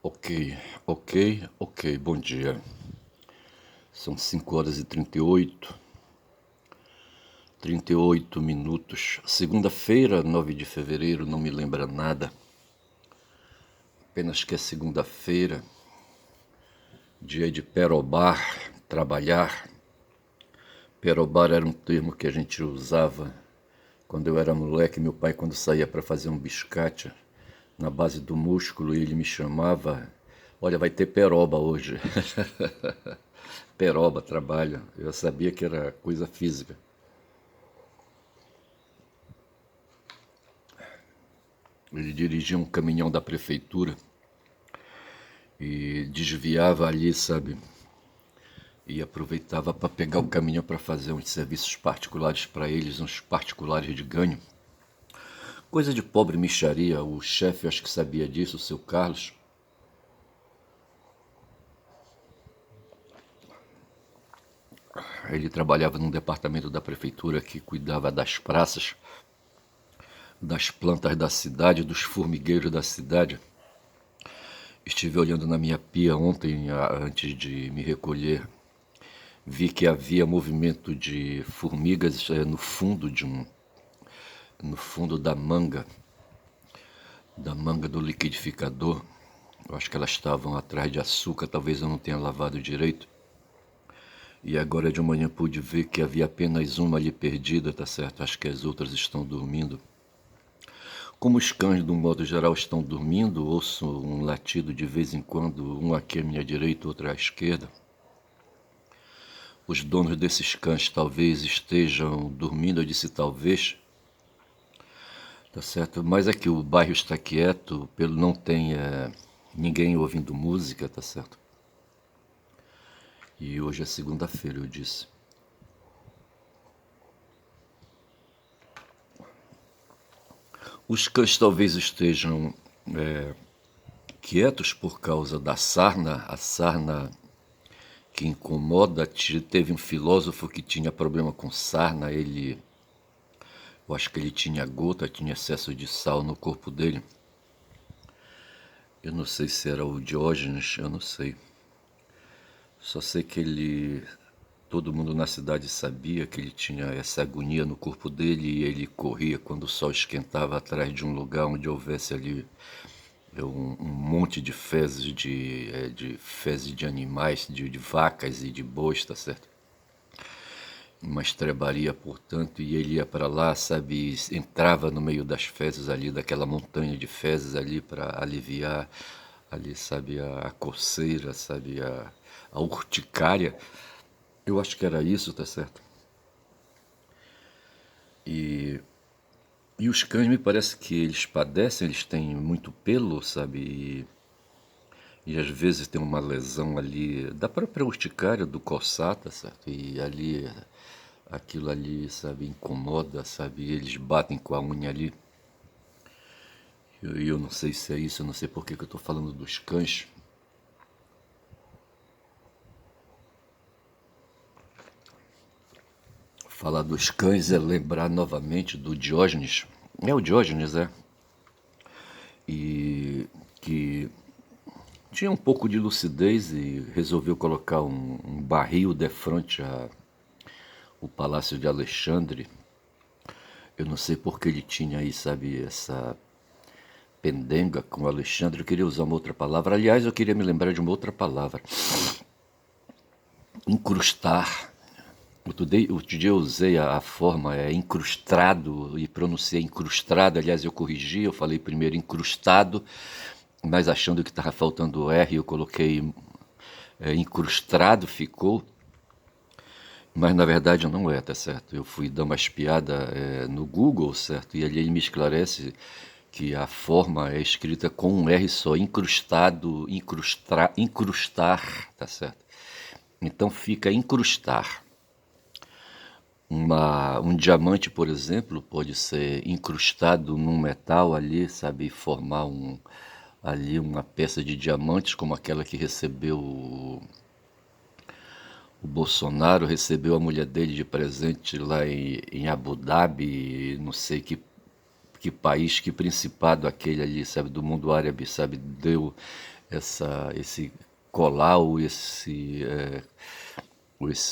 Ok, ok, bom dia. São 5h38 minutos. Segunda-feira, 9 de fevereiro, não me lembra nada. Apenas que é segunda-feira, dia de perobar, trabalhar. Perobar era um termo que a gente usava quando eu era moleque. Meu pai, quando saía para fazer um biscate na base do músculo, ele me chamava: olha, vai ter peroba hoje. Peroba, trabalho. Eu sabia que era coisa física. Ele dirigia um caminhão da prefeitura e desviava ali, sabe? E aproveitava para pegar o caminhão para fazer uns serviços particulares para eles, uns particulares de ganho. Coisa de pobre mixaria. O chefe, acho que sabia disso, o seu Carlos. Ele trabalhava num departamento da prefeitura que cuidava das praças, das plantas da cidade, dos formigueiros da cidade. Estive olhando na minha pia ontem, antes de me recolher. Vi que havia movimento de formigas no fundo da manga do liquidificador. Eu acho que elas estavam atrás de açúcar, talvez eu não tenha lavado direito. E agora de manhã pude ver que havia apenas uma ali perdida, tá certo? Acho que as outras estão dormindo. Como os cães, de um modo geral, estão dormindo, ouço um latido de vez em quando, um aqui à minha direita, outro à esquerda. Os donos desses cães talvez estejam dormindo, eu disse talvez, tá certo? Mas é que o bairro está quieto, pelo não tem ninguém ouvindo música, tá certo? E hoje é segunda-feira, eu disse. Os cães talvez estejam quietos por causa da sarna, a sarna que incomoda. Teve um filósofo que tinha problema com sarna, eu acho que ele tinha gota, tinha excesso de sal no corpo dele. Eu não sei se era o Diógenes, eu não sei. Só sei que todo mundo na cidade sabia que ele tinha essa agonia no corpo dele e ele corria quando o sol esquentava atrás de um lugar onde houvesse ali um monte de fezes de fezes de animais, de vacas e de bois, tá certo? Uma estrebaria, portanto, e ele ia para lá, sabe, entrava no meio das fezes ali, daquela montanha de fezes ali para aliviar ali, sabe, a coceira, sabe, a urticária. Eu acho que era isso, tá certo? E, e os cães me parece que eles padecem, eles têm muito pelo, sabe, e às vezes tem uma lesão ali da própria urticária, do coçar, tá certo? E ali aquilo ali, sabe, incomoda, sabe? E eles batem com a unha ali. E eu não sei se é isso, eu não sei por que eu estou falando dos cães. Falar dos cães é lembrar novamente do Diógenes. É o Diógenes, é? E que tinha um pouco de lucidez e resolveu colocar um barril de frente ao Palácio de Alexandre. Eu não sei porque ele tinha aí, sabe, essa pendenga com Alexandre. Eu queria usar uma outra palavra. Aliás, eu queria me lembrar de uma outra palavra. Incrustar. Outro dia eu usei a forma incrustado e pronunciei incrustado. Aliás, eu corrigi, eu falei primeiro incrustado, mas achando que estava faltando o R, eu coloquei incrustado, ficou. Mas na verdade não é, tá certo? Eu fui dar uma espiada no Google, certo? E ali ele me esclarece que a forma é escrita com um R só, incrustado, incrustar, tá certo? Então fica incrustar. Um diamante, por exemplo, pode ser incrustado num metal ali, sabe, e formar ali uma peça de diamantes como aquela que recebeu o Bolsonaro recebeu a mulher dele de presente lá em Abu Dhabi, não sei que país, que principado aquele ali, sabe, do mundo árabe, sabe, deu esse colar ou esse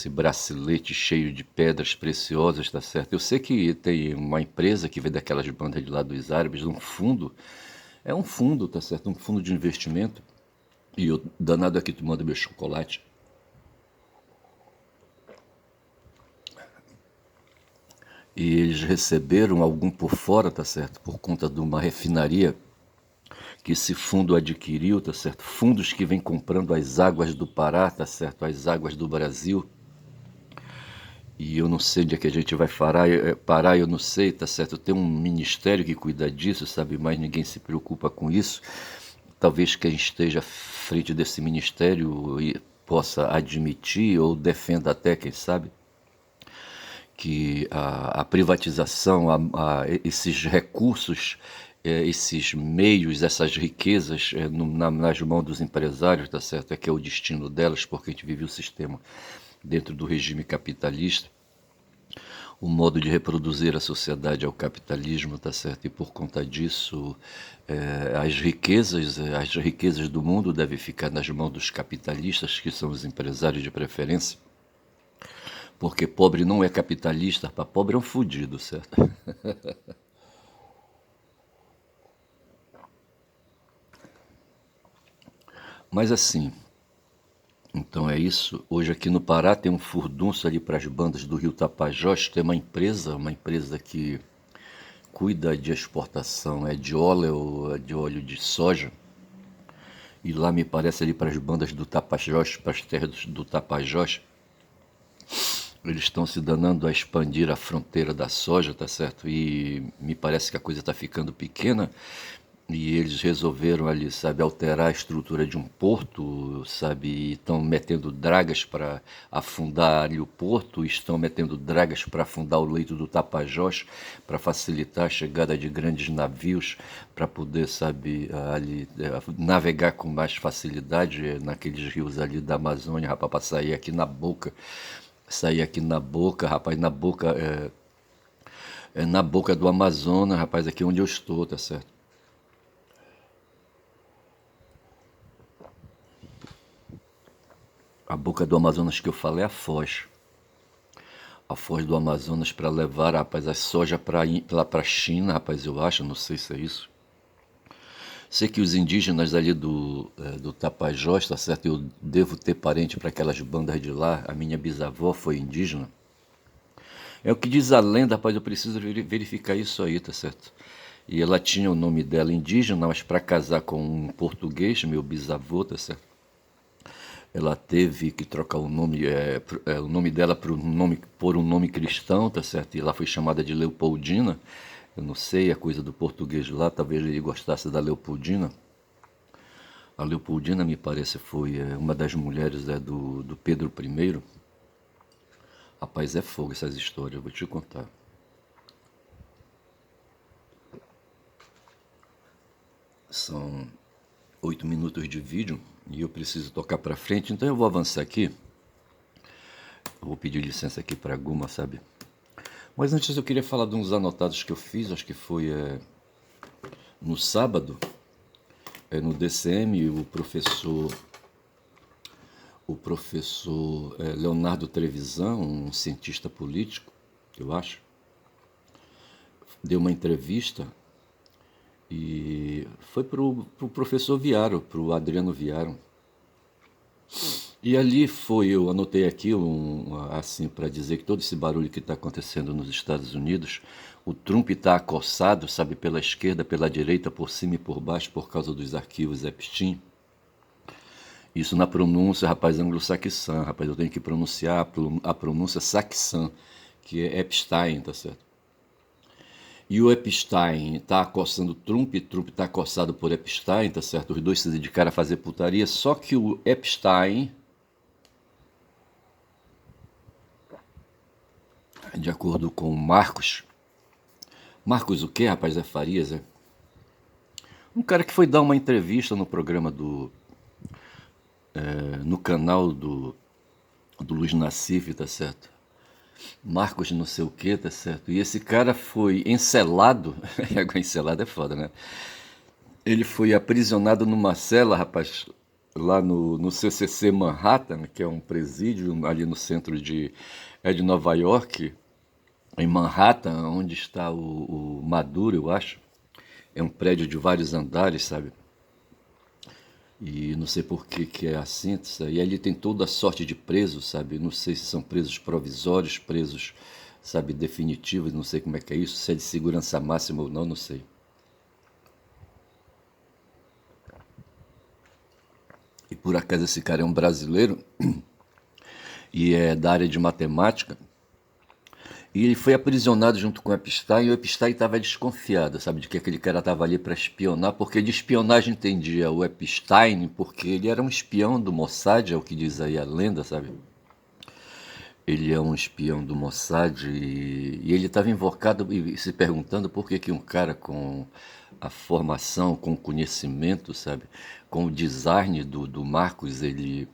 bracelete cheio de pedras preciosas, tá certo? Eu sei que tem uma empresa que vende aquelas bandas de lá dos árabes, um fundo, é um fundo, tá certo? Um fundo de investimento. E eu, danado aqui tomando meu chocolate. E eles receberam algum por fora, tá certo? Por conta de uma refinaria que esse fundo adquiriu, tá certo? Fundos que vêm comprando as águas do Pará, tá certo? As águas do Brasil. E eu não sei onde é que a gente vai parar, eu não sei, tá certo? Tem um ministério que cuida disso, sabe? Mas ninguém se preocupa com isso. Talvez quem esteja à frente desse ministério possa admitir ou defenda até, quem sabe, que a privatização, esses recursos, esses meios, essas riquezas nas mãos dos empresários, tá certo? É que é o destino delas, porque a gente vive o sistema dentro do regime capitalista. O modo de reproduzir a sociedade é o capitalismo, tá certo? E por conta disso, as riquezas do mundo devem ficar nas mãos dos capitalistas, que são os empresários de preferência. Porque pobre não é capitalista, para pobre é um fudido, certo? Mas assim, então é isso. Hoje aqui no Pará tem um furdunço ali para as bandas do Rio Tapajós. Tem uma empresa que cuida de exportação, de óleo de soja. E lá me parece ali para as bandas do Tapajós, para as terras do Tapajós, eles estão se danando a expandir a fronteira da soja, tá certo? E me parece que a coisa está ficando pequena e eles resolveram ali, sabe, alterar a estrutura de um porto, sabe? E estão metendo dragas para afundar ali o porto, estão metendo dragas para afundar o leito do Tapajós, para facilitar a chegada de grandes navios, para poder, sabe, ali navegar com mais facilidade naqueles rios ali da Amazônia, rapaz, para sair aqui na boca, rapaz, é na boca do Amazonas, rapaz, aqui onde eu estou, tá certo? A boca do Amazonas que eu falo é a foz do Amazonas para levar, rapaz, a soja para lá para a China, rapaz, eu acho, não sei se é isso. Sei que os indígenas ali do Tapajós, tá certo? Eu devo ter parente para aquelas bandas de lá, a minha bisavó foi indígena. É o que diz a lenda, rapaz, eu preciso verificar isso aí, tá certo? E ela tinha o nome dela indígena, mas para casar com um português, meu bisavô, tá certo? Ela teve que trocar o nome dela por um nome cristão, tá certo? E ela foi chamada de Leopoldina. Eu não sei a coisa do português lá, talvez ele gostasse da Leopoldina. A Leopoldina, me parece, foi uma das mulheres do Pedro I. Rapaz, é fogo essas histórias, eu vou te contar. São 8 minutos de vídeo e eu preciso tocar para frente, então eu vou avançar aqui. Eu vou pedir licença aqui para Guma, sabe? Mas antes eu queria falar de uns anotados que eu fiz, acho que foi no sábado, no DCM, o professor Leonardo Trevisan, um cientista político, eu acho, deu uma entrevista e foi pro professor Viaro, pro Adriano Viaro. E ali eu anotei aqui assim para dizer que todo esse barulho que está acontecendo nos Estados Unidos, o Trump está acossado, sabe, pela esquerda, pela direita, por cima e por baixo, por causa dos arquivos Epstein. Isso na pronúncia, rapaz, anglo-saxã, rapaz, eu tenho que pronunciar a pronúncia saxã, que é Epstein, tá certo? E o Epstein está acossando Trump está acossado por Epstein, tá certo? Os dois se dedicaram a fazer putaria, só que o Epstein, de acordo com o Marcos o quê, rapaz? É Farias, é? Um cara que foi dar uma entrevista no programa no canal do Luiz Nassif, tá certo? Marcos não sei o que, tá certo? E esse cara foi encelado, encelado é foda, né? Ele foi aprisionado numa cela, rapaz, lá no CCC Manhattan, que é um presídio ali no centro de Nova York, em Manhattan, onde está o Maduro, eu acho. É um prédio de vários andares, sabe? E não sei por que é assim, sabe? E ali tem toda a sorte de presos, sabe? Não sei se são presos provisórios, presos, sabe, definitivos, não sei como é que é isso, se é de segurança máxima ou não, não sei. E por acaso esse cara é um brasileiro e é da área de matemática. E ele foi aprisionado junto com o Epstein, e o Epstein estava desconfiado, sabe, de que aquele cara estava ali para espionar, porque de espionagem entendia o Epstein, porque ele era um espião do Mossad, é o que diz aí a lenda, sabe? Ele é um espião do Mossad e ele estava invocado e se perguntando por que um cara com a formação, com o conhecimento, sabe, com o design do Marcos, ele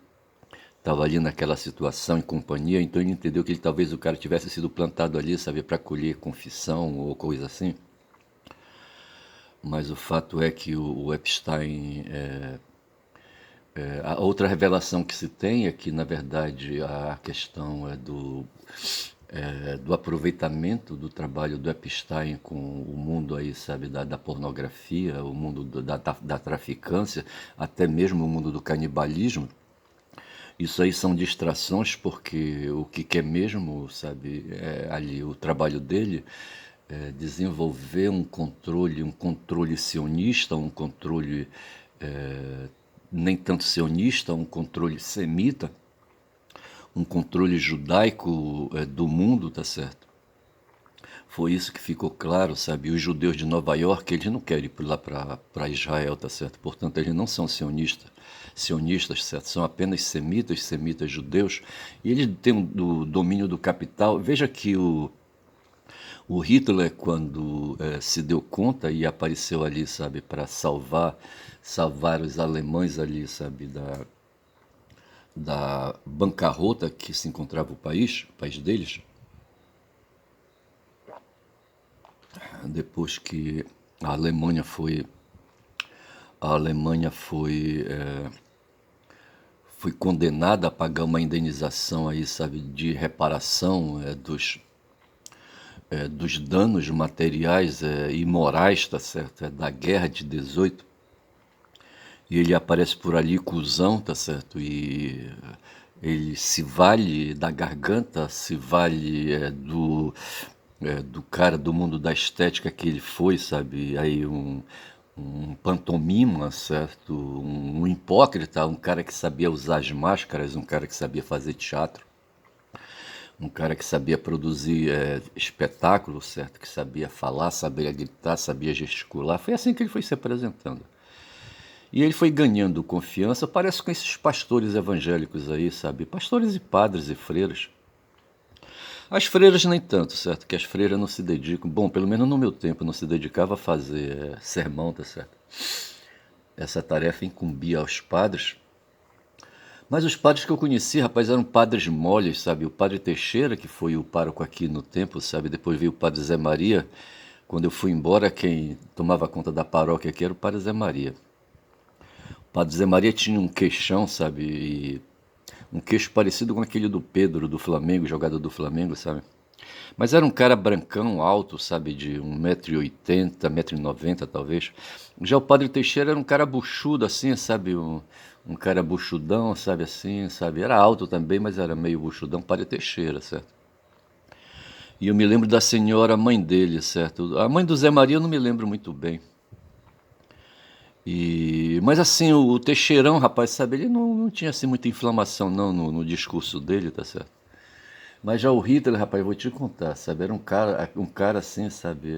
estava ali naquela situação em companhia, então ele entendeu que talvez o cara tivesse sido plantado ali, sabe, para colher confissão ou coisa assim. Mas o fato é que o Epstein, a outra revelação que se tem é que, na verdade, a questão do aproveitamento do trabalho do Epstein com o mundo aí, sabe, da pornografia, o mundo da traficância, até mesmo o mundo do canibalismo. Isso aí são distrações, porque o que quer mesmo, sabe, é ali o trabalho dele é desenvolver um controle sionista, um controle nem tanto sionista, um controle semita, um controle judaico do mundo, tá certo? Foi isso que ficou claro, sabe? Os judeus de Nova York, eles não querem ir lá para Israel, tá certo? Portanto, eles não são sionistas, certo? São apenas semitas judeus, e eles têm o domínio do capital. Veja que o Hitler, quando se deu conta e apareceu ali, sabe, para salvar os alemães ali, sabe, da bancarrota que se encontrava o país deles, depois que a Alemanha foi a Alemanha foi condenada a pagar uma indenização aí, sabe, de reparação dos danos materiais e morais, tá certo? Da guerra de 18. E ele aparece por ali cuzão, tá certo? E ele se vale da garganta, se vale do cara do mundo da estética que ele foi, sabe? Aí um pantomima, certo? Um hipócrita, um cara que sabia usar as máscaras, um cara que sabia fazer teatro, um cara que sabia produzir espetáculo, certo? Que sabia falar, sabia gritar, sabia gesticular. Foi assim que ele foi se apresentando. E ele foi ganhando confiança, parece com esses pastores evangélicos aí, sabe? Pastores e padres e freiras. As freiras nem tanto, certo? Que as freiras não se dedicam, bom, pelo menos no meu tempo, não se dedicava a fazer sermão, tá certo? Essa tarefa incumbia aos padres. Mas os padres que eu conheci, rapaz, eram padres moles, sabe? O padre Teixeira, que foi o pároco aqui no templo, sabe? Depois veio o padre Zé Maria. Quando eu fui embora, quem tomava conta da paróquia aqui era o padre Zé Maria. O padre Zé Maria tinha um queixão, sabe? E um queixo parecido com aquele do Pedro, do Flamengo, jogador do Flamengo, sabe? Mas era um cara brancão, alto, sabe, de 1,80 m, 1,90 m talvez. Já o Padre Teixeira era um cara buchudo, assim, sabe, um cara buchudão, sabe, assim, sabe. Era alto também, mas era meio buchudão, Padre Teixeira, certo. E eu me lembro da senhora mãe dele, certo. A mãe do Zé Maria eu não me lembro muito bem. Mas assim, o Teixeirão, rapaz, sabe, ele não tinha assim muita inflamação não no discurso dele, tá certo. Mas já o Hitler, rapaz, eu vou te contar, sabe? Era um cara assim, sabe?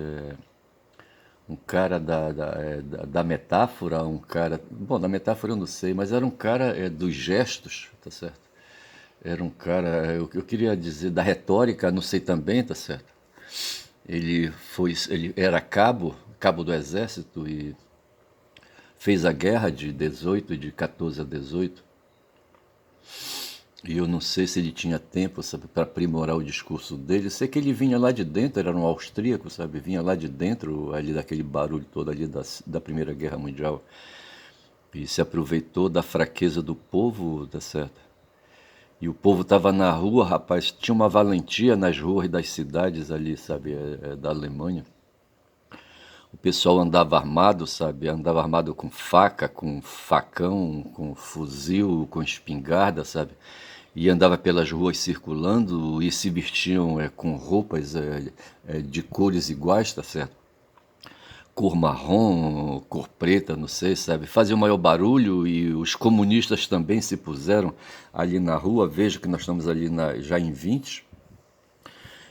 Um cara da metáfora, um cara. Bom, da metáfora eu não sei, mas era um cara dos gestos, tá certo? Era um cara, eu queria dizer, da retórica, não sei também, tá certo? Ele era cabo do exército e fez a guerra de 18, de 14 a 18. E eu não sei se ele tinha tempo, sabe, para aprimorar o discurso dele. Sei que ele vinha lá de dentro, era um austríaco, sabe, vinha lá de dentro, ali daquele barulho todo ali da Primeira Guerra Mundial. e se aproveitou da fraqueza do povo, tá certo? E o povo tava na rua, rapaz, tinha uma valentia nas ruas das cidades ali, sabe, da Alemanha. O pessoal andava armado, sabe? Andava armado com faca, com facão, com fuzil, com espingarda, sabe? E andava pelas ruas circulando e se vestiam com roupas de cores iguais, tá certo? Cor marrom, cor preta, não sei, sabe? Fazia o maior barulho e os comunistas também se puseram ali na rua. Vejo que nós estamos ali já em 20.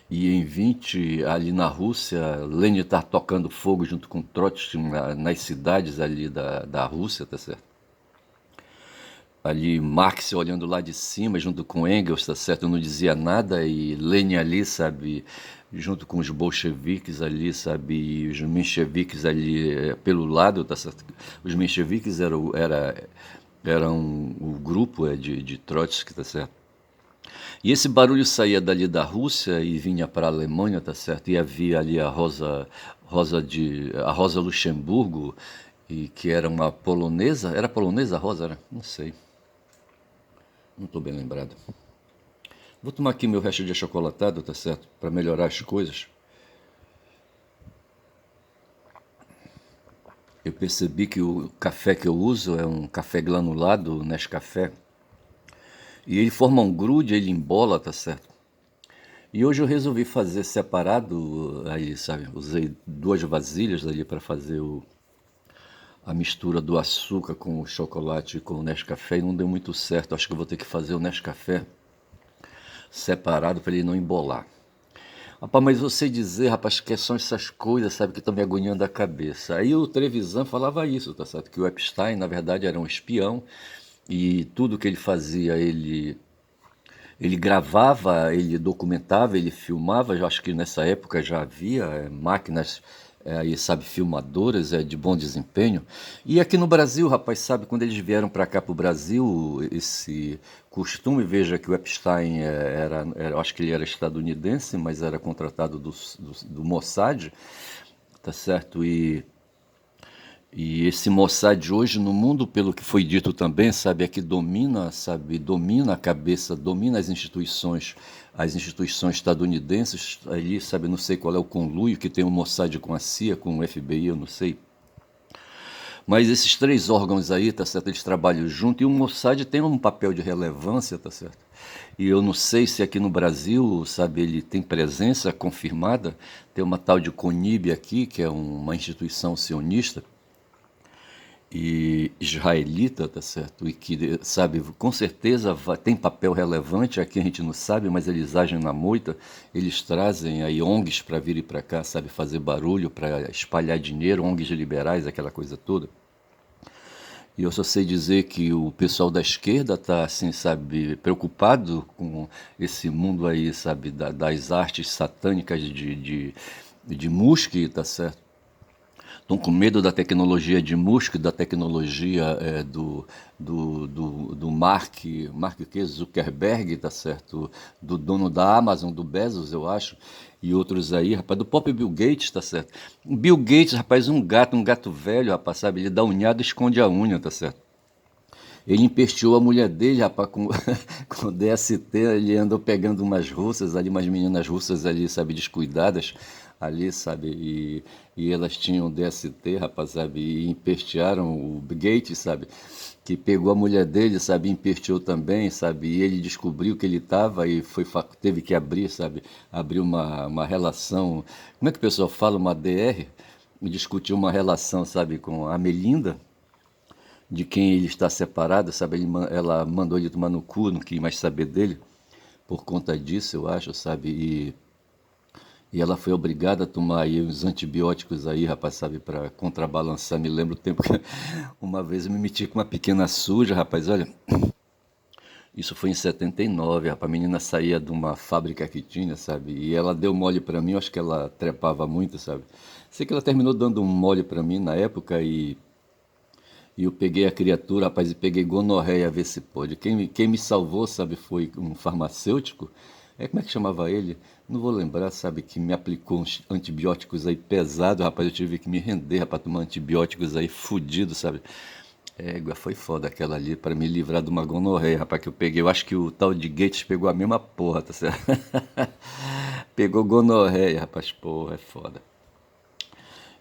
E em 20, ali na Rússia, Lenin está tocando fogo junto com Trotsky nas cidades ali da Rússia, tá certo? Ali Marx olhando lá de cima, junto com Engels, tá certo? Não dizia nada, e Lenin ali, sabe, junto com os bolcheviques ali, sabe, e os mencheviques ali pelo lado, tá certo? Os mencheviques eram o grupo de Trotsky, tá certo? E esse barulho saía dali da Rússia e vinha para a Alemanha, tá certo? E havia ali a Rosa Luxemburgo, e que era uma polonesa. Era polonesa a Rosa? Era? Não sei. Não estou bem lembrado. Vou tomar aqui meu resto de achocolatado, tá certo? Para melhorar as coisas. Eu percebi que o café que eu uso é um café granulado, Nescafé. E ele forma um grude, ele embola, tá certo? E hoje eu resolvi fazer separado, aí, sabe? Usei 2 vasilhas ali para fazer a mistura do açúcar com o chocolate e com o Nescafé e não deu muito certo. Acho que eu vou ter que fazer o Nescafé separado para ele não embolar. Rapaz, mas eu sei dizer, rapaz, que são essas coisas, sabe, que estão me agoniando a cabeça. Aí o Trevisan falava isso, tá certo? Que o Epstein, na verdade, era um espião e tudo que ele fazia, ele gravava, ele documentava, ele filmava. Eu acho que nessa época já havia máquinas aí, sabe, filmadoras de bom desempenho. E aqui no Brasil, rapaz, sabe, quando eles vieram para cá para o Brasil, esse costume, veja que o Epstein eu acho que ele era estadunidense, mas era contratado do Mossad, tá certo? E esse Mossad hoje no mundo, pelo que foi dito também, sabe, é que domina, sabe, domina a cabeça, domina as instituições estadunidenses, ali, sabe, não sei qual é o conluio que tem o Mossad com a CIA, com o FBI, eu não sei. Mas esses 3 órgãos aí, tá certo, eles trabalham junto e o Mossad tem um papel de relevância, tá certo? E eu não sei se aqui no Brasil, sabe, ele tem presença confirmada, tem uma tal de CONIB aqui, que é uma instituição sionista, e israelita, tá certo? E que, sabe, com certeza tem papel relevante, aqui a gente não sabe, mas eles agem na moita, eles trazem aí ONGs para vir para cá, sabe, fazer barulho, para espalhar dinheiro, ONGs liberais, aquela coisa toda. E eu só sei dizer que o pessoal da esquerda está, assim, sabe, preocupado com esse mundo aí, sabe, das artes satânicas de Musk, tá certo? Estão com medo da tecnologia de Musk, da tecnologia do Mark Zuckerberg, tá certo? Do dono da Amazon, do Bezos, eu acho, e outros aí, rapaz, do próprio Bill Gates, tá certo? O Bill Gates, rapaz, um gato velho, rapaz, sabe? Ele dá unhada e esconde a unha, tá certo? Ele empesteou a mulher dele, rapaz, com DST, ele andou pegando umas russas ali, umas meninas russas ali, sabe, descuidadas ali, sabe, e elas tinham DST, rapaz, sabe, e empestearam o Gates, sabe, que pegou a mulher dele, sabe, e empesteou também, sabe, e ele descobriu que ele estava e teve que abrir, sabe, abrir uma relação, como é que o pessoal fala, uma DR, e discutiu uma relação, sabe, com a Melinda, de quem ele está separado, sabe? Ela mandou ele tomar no cu, não quis mais saber dele, por conta disso, eu acho, sabe? E ela foi obrigada a tomar aí os antibióticos aí, rapaz, sabe? Para contrabalançar. Me lembro o tempo que uma vez eu me meti com uma pequena suja, rapaz, olha. Isso foi em 79, rapaz. A menina saía de uma fábrica que tinha, sabe? E ela deu mole para mim, eu acho que ela trepava muito, sabe? Sei que ela terminou dando um mole para mim na época e eu peguei a criatura, rapaz, e peguei gonorreia, a ver se pode. Quem me salvou, sabe, foi um farmacêutico. Como é que chamava ele? Não vou lembrar, sabe, que me aplicou uns antibióticos aí pesado, rapaz. Eu tive que me render, rapaz, tomar antibióticos aí fudido, sabe? Égua, foi foda aquela ali pra me livrar de uma gonorreia, rapaz, que eu peguei. Eu acho que o tal de Gates pegou a mesma porra, tá certo? Pegou gonorreia, rapaz, porra, é foda.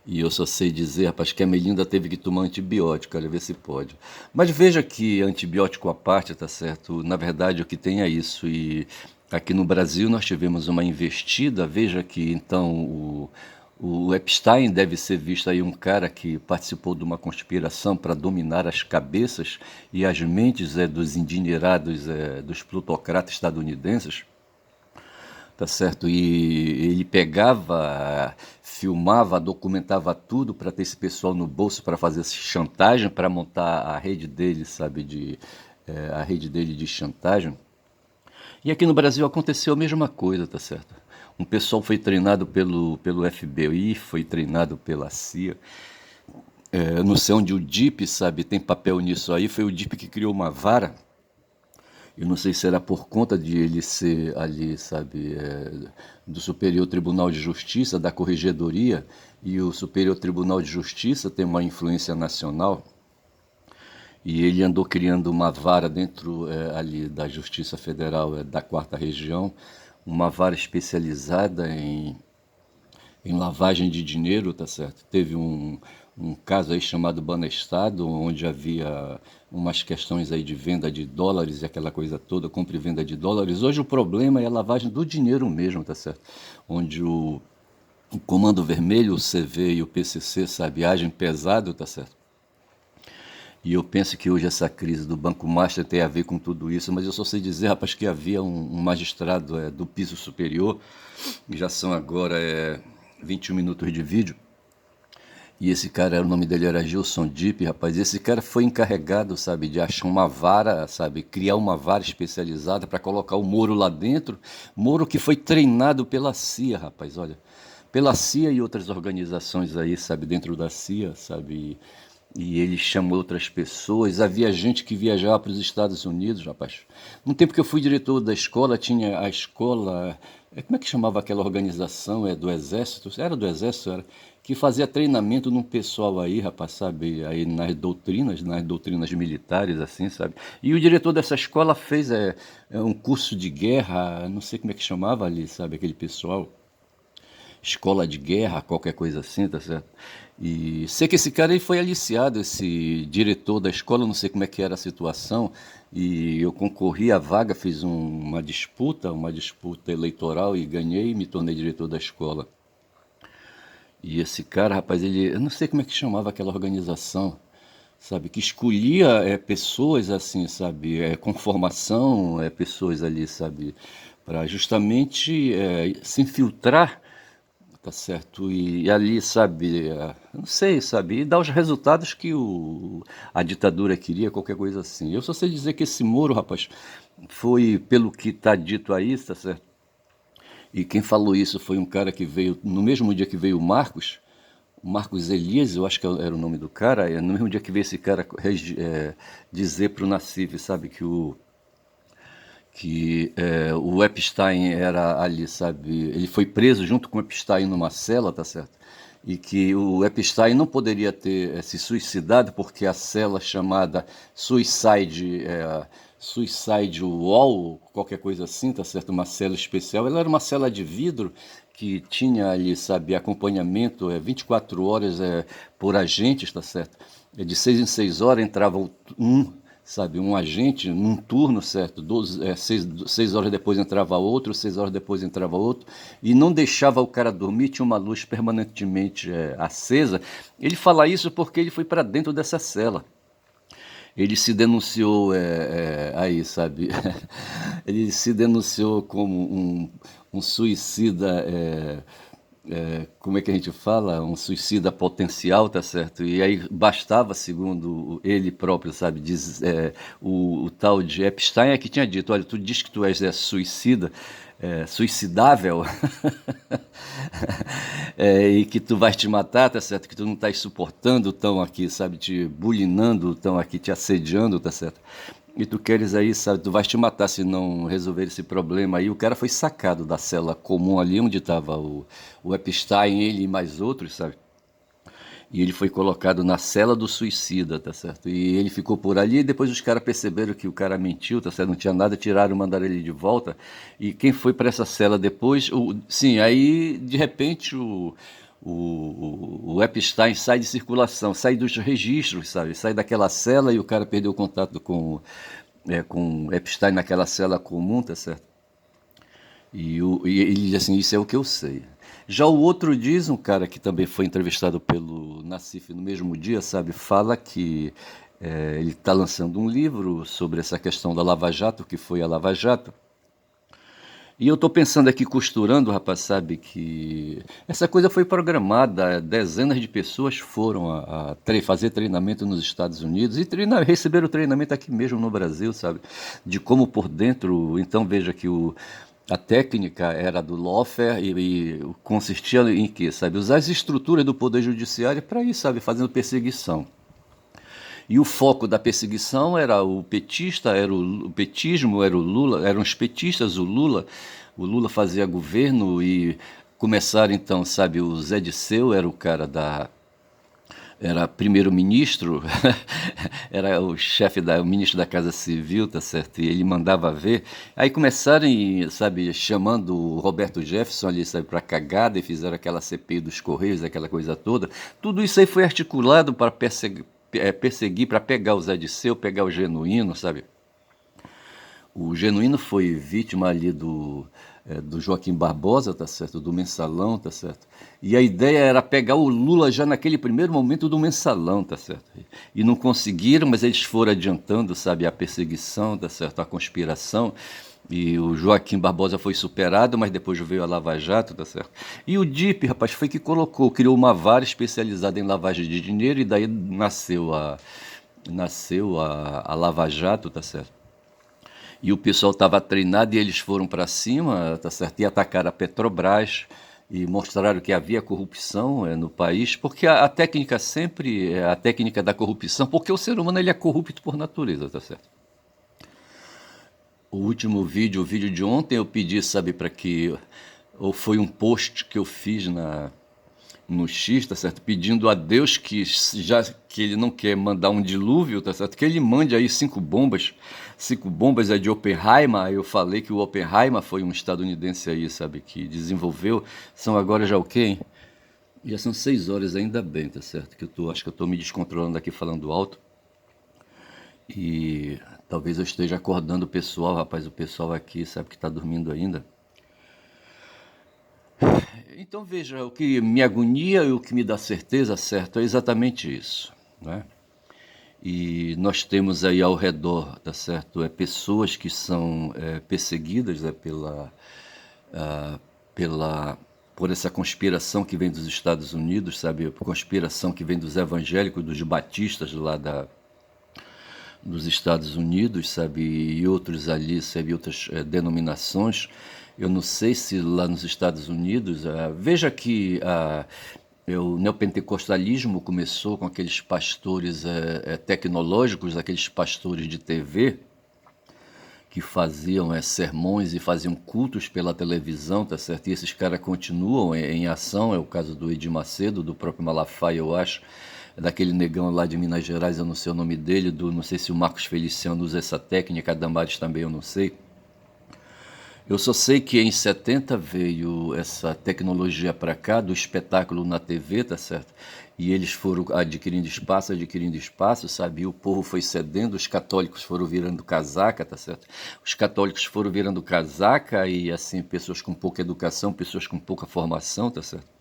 E eu só sei dizer, rapaz, que a Melinda teve que tomar antibiótico, olha, ver se pode. Mas veja que antibiótico à parte, tá certo? Na verdade, o que tem é isso. E aqui no Brasil nós tivemos uma investida, veja que então o Epstein deve ser visto aí um cara que participou de uma conspiração para dominar as cabeças e as mentes dos endinheirados, dos plutocratas estadunidenses, tá certo? E ele pegava, filmava, documentava tudo para ter esse pessoal no bolso para fazer chantagem, para montar a rede dele, sabe, a rede dele de chantagem. E aqui no Brasil aconteceu a mesma coisa, tá certo? Um pessoal foi treinado pelo FBI, foi treinado pela CIA. Eu não sei onde o DIP, sabe, tem papel nisso aí. Foi o DIP que criou uma vara. Eu não sei se era por conta de ele ser ali, sabe, do Superior Tribunal de Justiça, da Corregedoria, e o Superior Tribunal de Justiça tem uma influência nacional, e ele andou criando uma vara dentro ali da Justiça Federal da Quarta Região, uma vara especializada em lavagem de dinheiro, tá certo? Teve um caso aí chamado Banestado, onde havia umas questões aí de venda de dólares e aquela coisa toda, compra e venda de dólares. Hoje o problema é a lavagem do dinheiro mesmo, tá certo? Onde o Comando Vermelho, o CV e o PCC, sabe, agem pesado, tá certo? E eu penso que hoje essa crise do Banco Master tem a ver com tudo isso, mas eu só sei dizer, rapaz, que havia um magistrado do piso superior, já são agora 21 minutos de vídeo, e esse cara, o nome dele era Gilson Deep, rapaz. E esse cara foi encarregado, sabe, de achar uma vara, sabe, criar uma vara especializada para colocar o Moro lá dentro. Moro que foi treinado pela CIA, rapaz, olha. Pela CIA e outras organizações aí, sabe, dentro da CIA, sabe. E ele chamou outras pessoas. Havia gente que viajava para os Estados Unidos, rapaz. No tempo que eu fui diretor da escola, tinha a escola. Como é que chamava aquela organização? Do Exército? Era do Exército, era. Que fazia treinamento num pessoal aí, rapaz, sabe? Aí nas doutrinas militares, assim, sabe? E o diretor dessa escola fez um curso de guerra, não sei como é que chamava ali, sabe? Aquele pessoal escola de guerra, qualquer coisa assim, tá certo? E sei que esse cara aí foi aliciado, esse diretor da escola, não sei como é que era a situação, e eu concorri à vaga, fiz uma disputa eleitoral e ganhei e me tornei diretor da escola. E esse cara, rapaz, eu não sei como é que chamava aquela organização, sabe, que escolhia pessoas assim, sabe, com formação, pessoas ali, sabe, para justamente se infiltrar. Tá certo. E ali, sabe, não sei, sabe, e dar os resultados que a ditadura queria, qualquer coisa assim. Eu só sei dizer que esse Moro, rapaz, foi, pelo que está dito aí, tá certo? E quem falou isso foi um cara que veio, no mesmo dia que veio o Marcos Elias, eu acho que era o nome do cara, no mesmo dia que veio esse cara dizer para o Nassif, sabe, que o Epstein era ali, sabe? Ele foi preso junto com o Epstein numa cela, tá certo? E que o Epstein não poderia ter se suicidado porque a cela chamada Suicide Wall, qualquer coisa assim, tá certo? Uma cela especial. Ela era uma cela de vidro que tinha ali, sabe, acompanhamento 24 horas por agentes, tá certo? De 6 em 6 horas entrava sabe, um agente num turno, certo? 6 horas depois entrava outro, 6 horas depois entrava outro, e não deixava o cara dormir, tinha uma luz permanentemente acesa. Ele fala isso porque ele foi para dentro dessa cela. Ele se denunciou aí, sabe? Ele se denunciou como um suicida. Como é que a gente fala? Um suicida potencial, tá certo? E aí bastava, segundo ele próprio, sabe, o tal de Epstein é que tinha dito, olha, tu diz que tu és suicida, suicidável, e que tu vais te matar, tá certo? Que tu não estás suportando, tão aqui, sabe, te bulinando, tão aqui te assediando, tá certo? E tu queres aí, sabe, tu vais te matar se não resolver esse problema aí. O cara foi sacado da cela comum ali, onde estava o Epstein, ele e mais outros, sabe? E ele foi colocado na cela do suicida, tá certo? E ele ficou por ali, e depois os caras perceberam que o cara mentiu, tá certo? Não tinha nada, tiraram, mandaram ele de volta. E quem foi para essa cela depois, sim, aí de repente o Epstein sai de circulação, sai dos registros, sabe? Sai daquela cela e o cara perdeu o contato com Epstein naquela cela comum, tá certo? E ele diz assim, isso é o que eu sei. Já o outro diz, um cara que também foi entrevistado pelo Nassif no mesmo dia, sabe, fala que ele está lançando um livro sobre essa questão da Lava Jato, que foi a Lava Jato. E eu estou pensando aqui, costurando, rapaz, sabe, que essa coisa foi programada, dezenas de pessoas foram fazer treinamento nos Estados Unidos e receberam treinamento aqui mesmo no Brasil, sabe, de como por dentro. Então veja que a técnica era do lawfare e consistia em quê, sabe, usar as estruturas do Poder Judiciário para ir, sabe, fazendo perseguição. E o foco da perseguição era o petista, o petismo, era o Lula, eram os petistas, o Lula fazia governo e começaram então, sabe, o Zé Disseu era o cara era primeiro-ministro, era o ministro da Casa Civil, tá certo? E ele mandava ver. Aí começaram, sabe, chamando o Roberto Jefferson ali, sabe, para cagada e fizeram aquela CPI dos Correios, aquela coisa toda. Tudo isso aí foi articulado para perseguir, para pegar o Zé Disseu, pegar o Genuíno, sabe? O Genuíno foi vítima ali do Joaquim Barbosa, tá certo? Do Mensalão, tá certo? E a ideia era pegar o Lula já naquele primeiro momento do Mensalão, tá certo? E não conseguiram, mas eles foram adiantando, sabe, a perseguição, tá certo? A conspiração. E o Joaquim Barbosa foi superado, mas depois veio a Lava Jato, tá certo? E o DIP, rapaz, foi que criou uma vara especializada em lavagem de dinheiro e daí nasceu a Lava Jato, tá certo? E o pessoal estava treinado e eles foram para cima, tá certo? E atacaram a Petrobras e mostraram que havia corrupção no país, porque a técnica sempre é a técnica da corrupção, porque o ser humano ele é corrupto por natureza, tá certo? O último vídeo, o vídeo de ontem, eu pedi, sabe, para que. Ou foi um post que eu fiz no X, tá certo? Pedindo a Deus que, já que ele não quer mandar um dilúvio, tá certo? Que ele mande aí 5 bombas. 5 bombas é de Oppenheimer. Eu falei que o Oppenheimer foi um estadunidense aí, sabe? Que desenvolveu. São agora já o quê, hein? Já são 6 horas, ainda bem, tá certo? Que acho que eu tô me descontrolando aqui falando alto. E talvez eu esteja acordando o pessoal, rapaz. O pessoal aqui sabe que tá dormindo ainda. Então veja, o que me agonia e o que me dá certeza, certo, é exatamente isso, né? E nós temos aí ao redor, tá certo, pessoas que são perseguidas pela, por essa conspiração que vem dos Estados Unidos, sabe, a conspiração que vem dos evangélicos, dos batistas lá dos Estados Unidos, sabe, e outros ali, sabe, outras denominações. Eu não sei se lá nos Estados Unidos, veja que o neopentecostalismo começou com aqueles pastores tecnológicos, aqueles pastores de TV, que faziam sermões e faziam cultos pela televisão, tá certo? E esses caras continuam em ação, é o caso do Edir Macedo, do próprio Malafaia, eu acho, daquele negão lá de Minas Gerais, eu não sei o nome dele, não sei se o Marcos Feliciano usa essa técnica, a Damares também eu não sei. Eu só sei que em 70 veio essa tecnologia para cá, do espetáculo na TV, tá certo? E eles foram adquirindo espaço, sabe? E o povo foi cedendo, os católicos foram virando casaca, tá certo? Os católicos foram virando casaca e, assim, pessoas com pouca educação, pessoas com pouca formação, tá certo?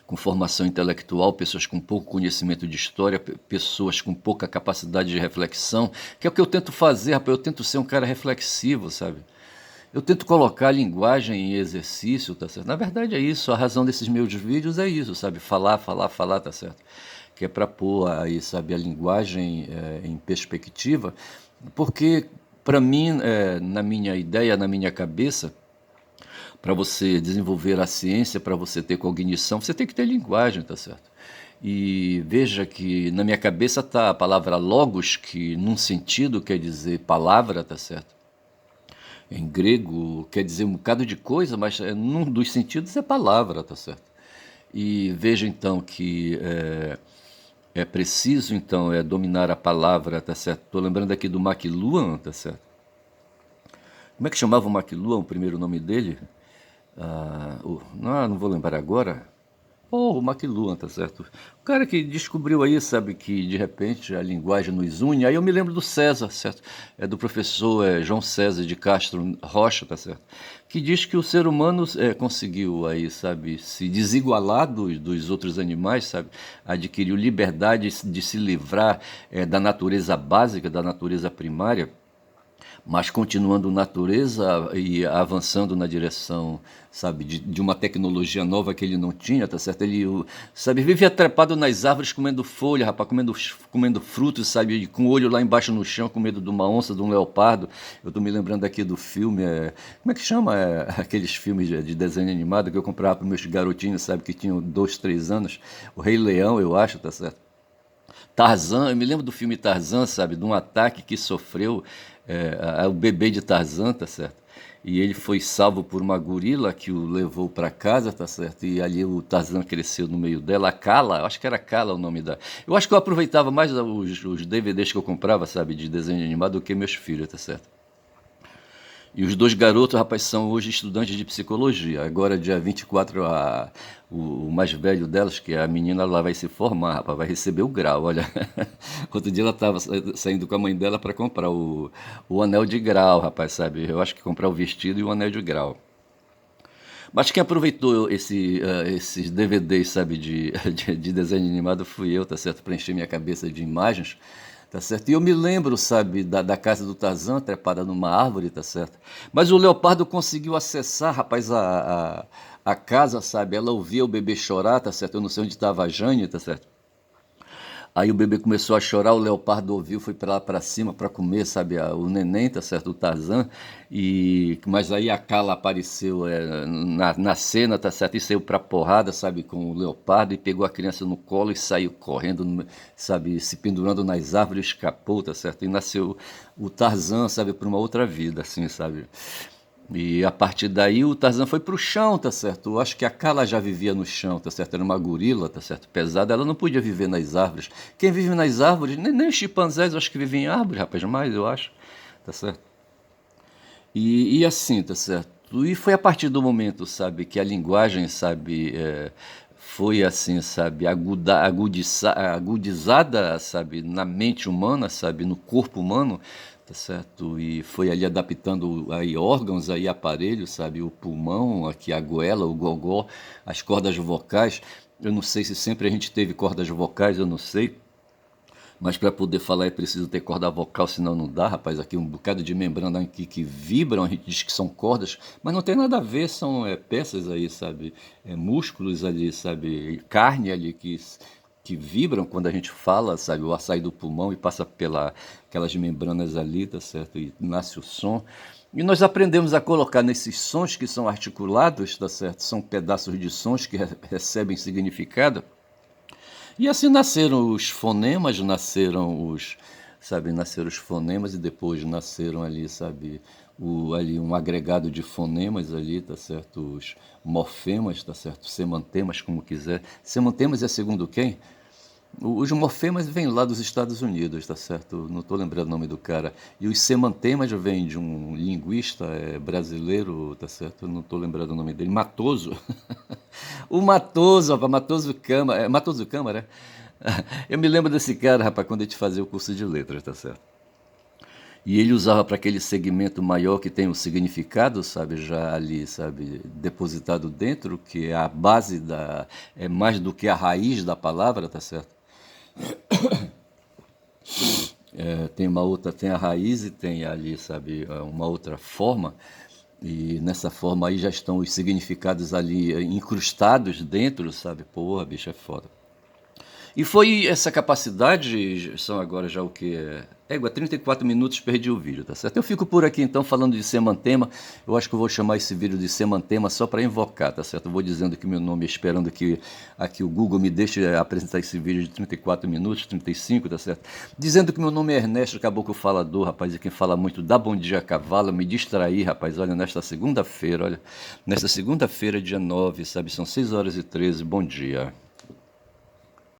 Com formação intelectual, pessoas com pouco conhecimento de história, pessoas com pouca capacidade de reflexão, que é o que eu tento fazer, rapaz, eu tento ser um cara reflexivo, sabe? Eu tento colocar a linguagem em exercício, tá certo? Na verdade é isso, a razão desses meus vídeos é isso, sabe? Falar, falar, falar, tá certo? Que é para pôr aí, sabe, a linguagem em perspectiva, porque para mim, na minha ideia, na minha cabeça, para você desenvolver a ciência, para você ter cognição, você tem que ter linguagem, tá certo? E veja que na minha cabeça tá a palavra logos, que num sentido quer dizer palavra, tá certo? Em grego quer dizer um bocado de coisa, mas num dos sentidos é palavra, tá certo? E veja então que é preciso então dominar a palavra, tá certo? Tô lembrando aqui do McLuhan, tá certo? Como é que chamava o McLuhan, o primeiro nome dele? Não vou lembrar agora. Oh, o McLuhan, tá certo? O cara que descobriu aí, sabe, que de repente a linguagem nos une. Aí eu me lembro do César, certo? É do professor João César de Castro Rocha, tá certo? Que diz que o ser humano conseguiu aí, sabe, se desigualar dos outros animais, sabe? Adquiriu liberdade de se livrar da natureza básica, da natureza primária, mas continuando natureza e avançando na direção, sabe, de uma tecnologia nova que ele não tinha, tá certo? Ele, sabe, vivia trepado nas árvores comendo folha, rapaz, comendo frutos, sabe, com o olho lá embaixo no chão, com medo de uma onça, de um leopardo. Eu tô me lembrando aqui do filme, como é que chama aqueles filmes de desenho animado que eu comprava para meus garotinhos, sabe, que tinham 2, 3 anos, o Rei Leão, eu acho, tá certo? Tarzan, eu me lembro do filme Tarzan, sabe, de um ataque que sofreu o bebê de Tarzan, tá certo? E ele foi salvo por uma gorila que o levou para casa, tá certo? E ali o Tarzan cresceu no meio dela. A Kala, acho que era Kala o nome da. Eu acho que eu aproveitava mais os DVDs que eu comprava, sabe, de desenho animado do que meus filhos, tá certo? E os dois garotos, rapaz, são hoje estudantes de psicologia. Agora, dia 24, o mais velho delas, que é a menina, ela vai se formar, rapaz, vai receber o grau. Olha, outro dia ela estava saindo com a mãe dela para comprar o anel de grau, rapaz, sabe? Eu acho que comprar o vestido e o anel de grau. Mas quem aproveitou esses DVDs, sabe, de desenho animado fui eu, tá certo? Preencher minha cabeça de imagens, tá certo? E eu me lembro, sabe, da casa do Tarzan, trepada numa árvore, tá certo? Mas o leopardo conseguiu acessar, rapaz, a casa, sabe? Ela ouvia o bebê chorar, tá certo? Eu não sei onde estava a Jane, tá certo? Aí o bebê começou a chorar, o leopardo ouviu, foi para lá para cima para comer, sabe, o neném, tá certo, o Tarzan. Mas aí a Kala apareceu na cena, tá certo, e saiu pra porrada, sabe, com o leopardo e pegou a criança no colo e saiu correndo, sabe, se pendurando nas árvores, escapou, tá certo, e nasceu o Tarzan, sabe, para uma outra vida, assim, sabe. E a partir daí o Tarzan foi pro chão, tá certo? Eu acho que a Kala já vivia no chão, tá certo? Era uma gorila, tá certo? Pesada, ela não podia viver nas árvores. Quem vive nas árvores, nem os chimpanzés, eu acho que vivem em árvores, rapaz, mais, eu acho, tá certo? E assim, tá certo? E foi a partir do momento, sabe, que a linguagem, sabe, foi assim, sabe, agudizada, sabe, na mente humana, sabe, no corpo humano, tá certo? E foi ali adaptando aí órgãos, aí aparelhos, sabe, o pulmão, aqui a goela, o gogó, as cordas vocais. Eu não sei se sempre a gente teve cordas vocais, eu não sei. Mas para poder falar é preciso ter corda vocal, senão não dá, rapaz. Aqui um bocado de membrana aqui que vibram, a gente diz que são cordas, mas não tem nada a ver, são peças aí, sabe? Músculos ali, sabe? Carne ali que vibram quando a gente fala, sabe? O ar sai do pulmão e passa pela aquelas membranas ali, tá certo? E nasce o som. E nós aprendemos a colocar nesses sons que são articulados, tá certo? São pedaços de sons que recebem significado. E assim nasceram os fonemas, nasceram os fonemas e depois nasceram ali, sabe, ali um agregado de fonemas ali, tá certo? Os morfemas, tá certo? Semantemas, como quiser. Semantemas é segundo quem? Os morfemas vêm lá dos Estados Unidos, tá certo? Não estou lembrando o nome do cara. E os semantemas vêm de um linguista brasileiro, tá certo? Não estou lembrando o nome dele. Matoso. O Matoso, rapaz, Matoso Câmara. Matoso Câmara, é? Eu me lembro desse cara, rapaz, quando a gente fazia o curso de letras, tá certo? E ele usava para aquele segmento maior que tem o significado, sabe, já ali, sabe, depositado dentro, que é a base é mais do que a raiz da palavra, tá certo? Tem uma outra, tem a raiz e tem ali, sabe, uma outra forma. E nessa forma aí já estão os significados ali incrustados dentro, sabe? Porra, bicho, é foda. E foi essa capacidade, são agora já o que é? Égua, 34 minutos, perdi o vídeo, tá certo? Eu fico por aqui então falando de semantema. Eu acho que eu vou chamar esse vídeo de semantema só para invocar, tá certo? Eu vou dizendo que meu nome, esperando que aqui o Google me deixe apresentar esse vídeo de 34 minutos, 35, tá certo? Dizendo que meu nome é Ernesto Caboclo Falador, rapaz, e quem fala muito dá bom dia a cavalo, me distrair, rapaz, olha, nesta segunda-feira, dia 9, sabe? São 6 horas e 13, bom dia.